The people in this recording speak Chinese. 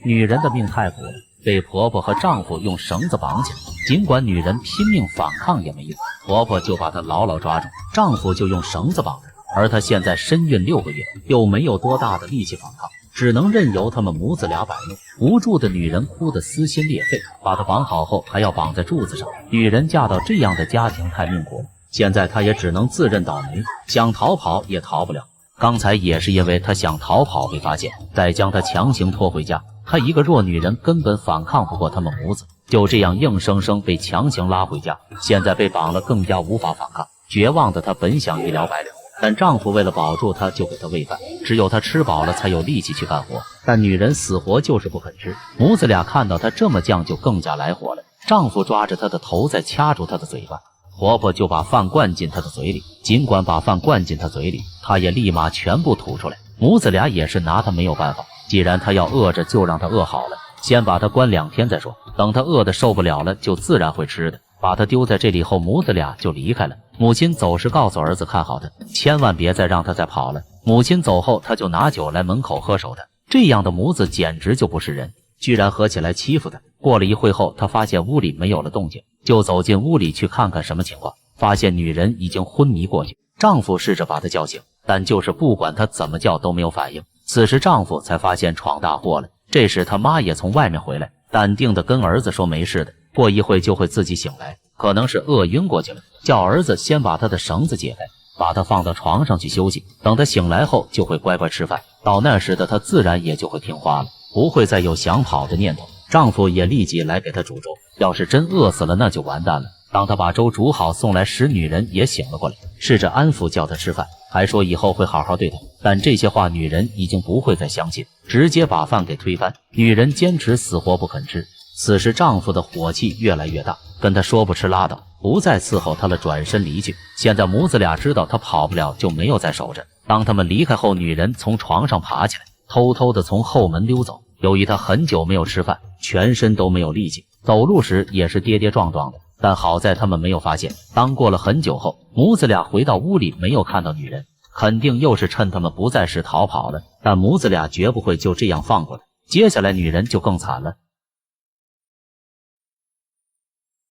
女人的命太苦了，被婆婆和丈夫用绳子綁起来，儘管女人拼命反抗也没用，婆婆就把她牢牢抓住，丈夫就用绳子綁着，而她现在身孕6个月，又没有多大的力气反抗，只能任由他们母子俩摆弄。无助的女人哭得撕心裂肺，把她綁好后还要綁在柱子上。女人嫁到这樣的家庭太命苦了，現在她也只能自認倒霉，想逃跑也逃不了。剛才也是因為她想逃跑被發現，再將她強行拖回家。她一個弱女人根本反抗不過他們母子，就這樣硬生生被強行拉回家。現在被綁了，更加無法反抗。絕望的她本想一了百了，但丈夫為了保住她，就給她餵飯，只有她吃飽了才有力氣去幹活。但女人死活就是不肯吃，母子倆看到她這麼犟，就更加來火了。丈夫抓着她的頭，再掐住她的嘴巴，婆婆就把飯灌進她的嘴裡。儘管把飯灌進她嘴裡，她也立馬全部吐出來。母子倆也是拿她沒有辦法，既然她要餓着，就讓她餓好了，先把她關2天再說，等她餓得受不了了，就自然會吃的。把她丟在這裡後，母子倆就離開了。母親走時告訴兒子看好她，千萬別再讓她再跑了。母親走後，她就拿酒來門口喝守她。這樣的母子簡直就不是人，居然合起來欺負她。過了一會後，她發現屋裡沒有了動靜，就走進屋裡去看看什麼情況，發現女人已經昏迷過去。丈夫試着把她叫醒，但就是不管她怎麼叫都沒有反應。此時丈夫才發現闖大禍了。這時他媽也從外面回來，淡定地跟兒子說沒事的，過一會就會自己醒來，可能是餓暈過去了，叫兒子先把他的繩子解開，把他放到床上去休息，等他醒來後就會乖乖吃飯，到那時的他自然也就會聽話了，不會再有想跑的念頭。丈夫也立即來給他煮粥，要是真餓死了那就完蛋了。當他把粥煮好送來時，女人也醒了過來，試着安撫叫他吃飯，還說以後會好好對他。但這些話女人已經不會再相信，直接把飯給推翻。女人堅持死活不肯吃。此時丈夫的火氣越來越大，跟他說不吃拉倒，不再伺候他了，轉身離去。現在母子倆知道他跑不了，就沒有再守着。當他們離開後，女人從床上爬起來，偷偷地從後門溜走。由於她很久沒有吃飯，全身都沒有力氣，走路時也是跌跌撞撞的，但好在他們沒有發現。當過了很久後，母子倆回到屋裡，沒有看到女人，肯定又是趁他們不在時逃跑了。但母子倆絕不會就這樣放過她。接下來女人就更慘了，